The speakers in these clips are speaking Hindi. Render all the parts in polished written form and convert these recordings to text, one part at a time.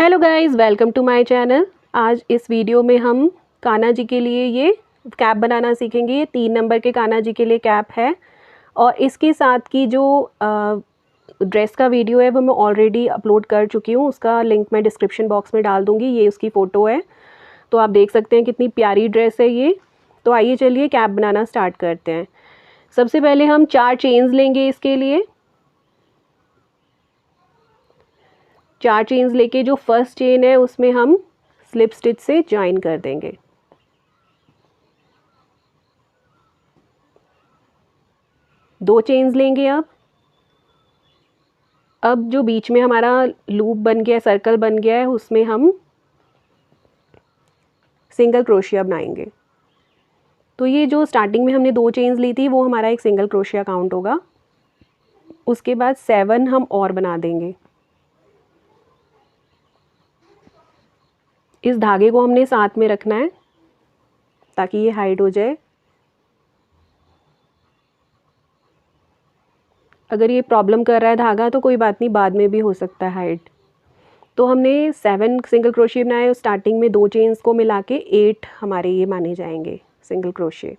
Hello guys, welcome to my channel. आज इस वीडियो में हम कान्हा जी के लिए ये कैप बनाना सीखेंगे। ये 3 नंबर के कान्हा जी के लिए कैप है और इसके साथ की जो ड्रेस का वीडियो है वो मैं ऑलरेडी अपलोड कर चुकी हूँ। उसका लिंक मैं डिस्क्रिप्शन बॉक्स में डाल दूँगी। ये उसकी फ़ोटो है, तो आप देख सकते हैं कितनी प्यारी ड्रेस है ये। तो आइए चलिए कैप बनाना स्टार्ट करते हैं। सबसे पहले हम 4 चेन्स लेंगे। इसके लिए 4 चेन्स लेके जो फर्स्ट चेन है उसमें हम स्लिप स्टिच से जॉइन कर देंगे। दो चेन्स लेंगे। अब जो बीच में हमारा लूप बन गया, सर्कल बन गया है, उसमें हम सिंगल क्रोशिया बनाएंगे। तो ये जो स्टार्टिंग में हमने 2 चेन्स ली थी वो हमारा एक सिंगल क्रोशिया काउंट होगा। उसके बाद 7 हम और बना देंगे। इस धागे को हमने साथ में रखना है ताकि ये हाइड हो जाए। अगर ये प्रॉब्लम कर रहा है धागा तो कोई बात नहीं, बाद में भी हो सकता है हाइड। तो हमने 7 सिंगल क्रोशिया बनाए और स्टार्टिंग में 2 चेन्स को मिला के 8 हमारे ये माने जाएंगे सिंगल क्रोशिया।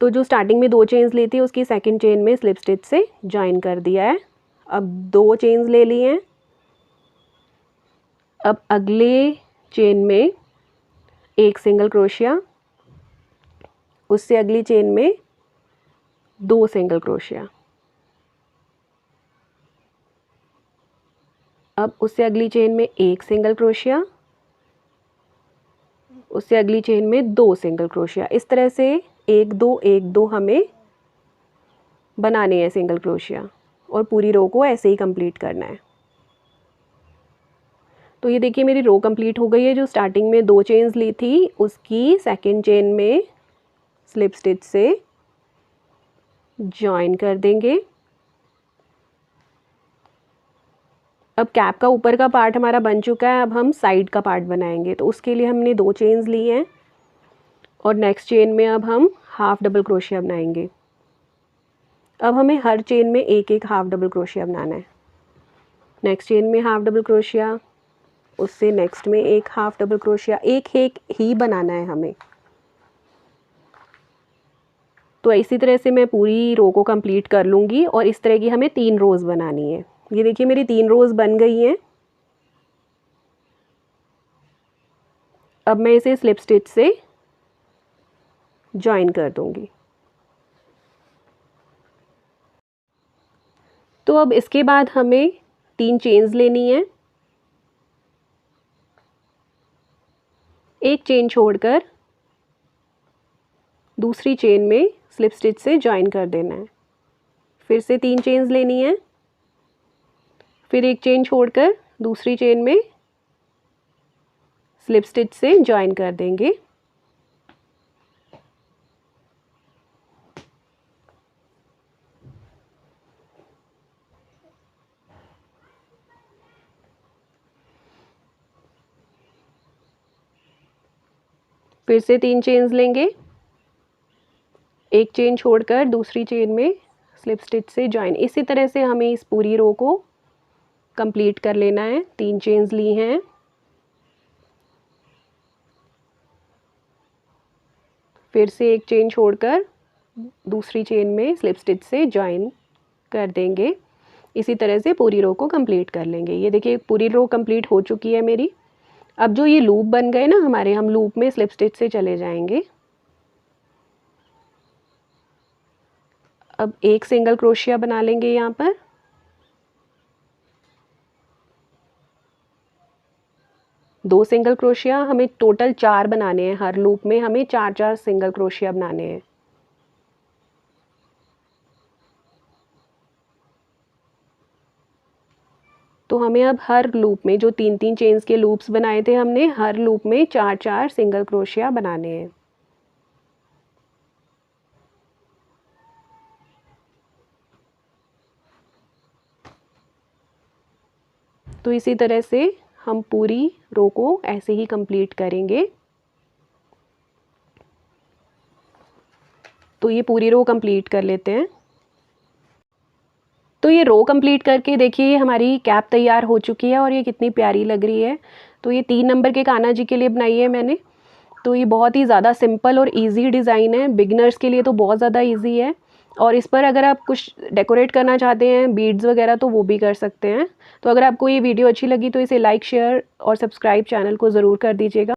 तो जो स्टार्टिंग में 2 चेन्स ली थी उसकी सेकंड चेन में स्लिप स्टिच से जॉइन कर दिया है। अब 2 चेन्स ले लिए हैं। अब अगले चेन में एक सिंगल क्रोशिया, उससे अगली चेन में 2 सिंगल क्रोशिया, अब उससे अगली चेन में एक सिंगल क्रोशिया, उससे अगली चेन में 2 सिंगल क्रोशिया। इस तरह से 1 2 हमें बनाने हैं सिंगल क्रोशिया और पूरी रो को ऐसे ही कंप्लीट करना है। तो ये देखिए मेरी रो कंप्लीट हो गई है। जो स्टार्टिंग में 2 चेन्स ली थी उसकी सेकंड चेन में स्लिप स्टिच से जॉइन कर देंगे। अब कैप का ऊपर का पार्ट हमारा बन चुका है। अब हम साइड का पार्ट बनाएंगे। तो उसके लिए हमने 2 चेन्स ली हैं और नेक्स्ट चेन में अब हम हाफ डबल क्रोशिया बनाएंगे। अब हमें हर चेन में एक एक हाफ डबल क्रोशिया बनाना है। नेक्स्ट चेन में हाफ डबल क्रोशिया, उससे नेक्स्ट में एक हाफ डबल क्रोशिया, एक ही बनाना है हमें। तो इसी तरह से मैं पूरी रो को कंप्लीट कर लूँगी और इस तरह की हमें 3 रोज़ बनानी है। ये देखिए मेरी 3 रोज़ बन गई हैं। अब मैं इसे स्लिप स्टिच से जॉइन कर दूँगी। तो अब इसके बाद हमें 3 चेन्स लेनी है। एक चेन छोड़कर दूसरी चेन में स्लिप स्टिच से जॉइन कर देना है। फिर से 3 चेन्स लेनी है, फिर एक चेन छोड़कर दूसरी चेन में स्लिप स्टिच से जॉइन कर देंगे। फिर से 3 चेन्स लेंगे, एक चेन छोड़कर दूसरी चेन में स्लिप स्टिच से जॉइन। इसी तरह से हमें इस पूरी रो को कंप्लीट कर लेना है। 3 चेन्स ली हैं, फिर से एक चेन छोड़कर दूसरी चेन में स्लिप स्टिच से जॉइन कर देंगे। इसी तरह से पूरी रो को कंप्लीट कर लेंगे। ये देखिए पूरी रो कंप्लीट हो चुकी है मेरी। अब जो ये लूप बन गए ना हमारे, हम लूप में स्लिप स्टिच से चले जाएंगे। अब एक सिंगल क्रोशिया बना लेंगे यहाँ पर, दो सिंगल क्रोशिया, हमें टोटल 4 बनाने हैं। हर लूप में हमें 4 सिंगल क्रोशिया बनाने हैं। तो हमें अब हर लूप में जो 3 चेन्स के लूप्स बनाए थे हमने, हर लूप में 4 सिंगल क्रोशिया बनाने हैं। तो इसी तरह से हम पूरी रो को ऐसे ही कंप्लीट करेंगे। तो ये पूरी रो कंप्लीट कर लेते हैं। तो ये रो कंप्लीट करके देखिए हमारी कैप तैयार हो चुकी है और ये कितनी प्यारी लग रही है। तो ये 3 नंबर के कान्हा जी के लिए बनाई है मैंने। तो ये बहुत ही ज़्यादा सिंपल और इजी डिज़ाइन है, बिगिनर्स के लिए तो बहुत ज़्यादा इजी है। और इस पर अगर आप कुछ डेकोरेट करना चाहते हैं बीड्स वगैरह तो वो भी कर सकते हैं। तो अगर आपको ये वीडियो अच्छी लगी तो इसे लाइक, शेयर और सब्सक्राइब चैनल को ज़रूर कर दीजिएगा।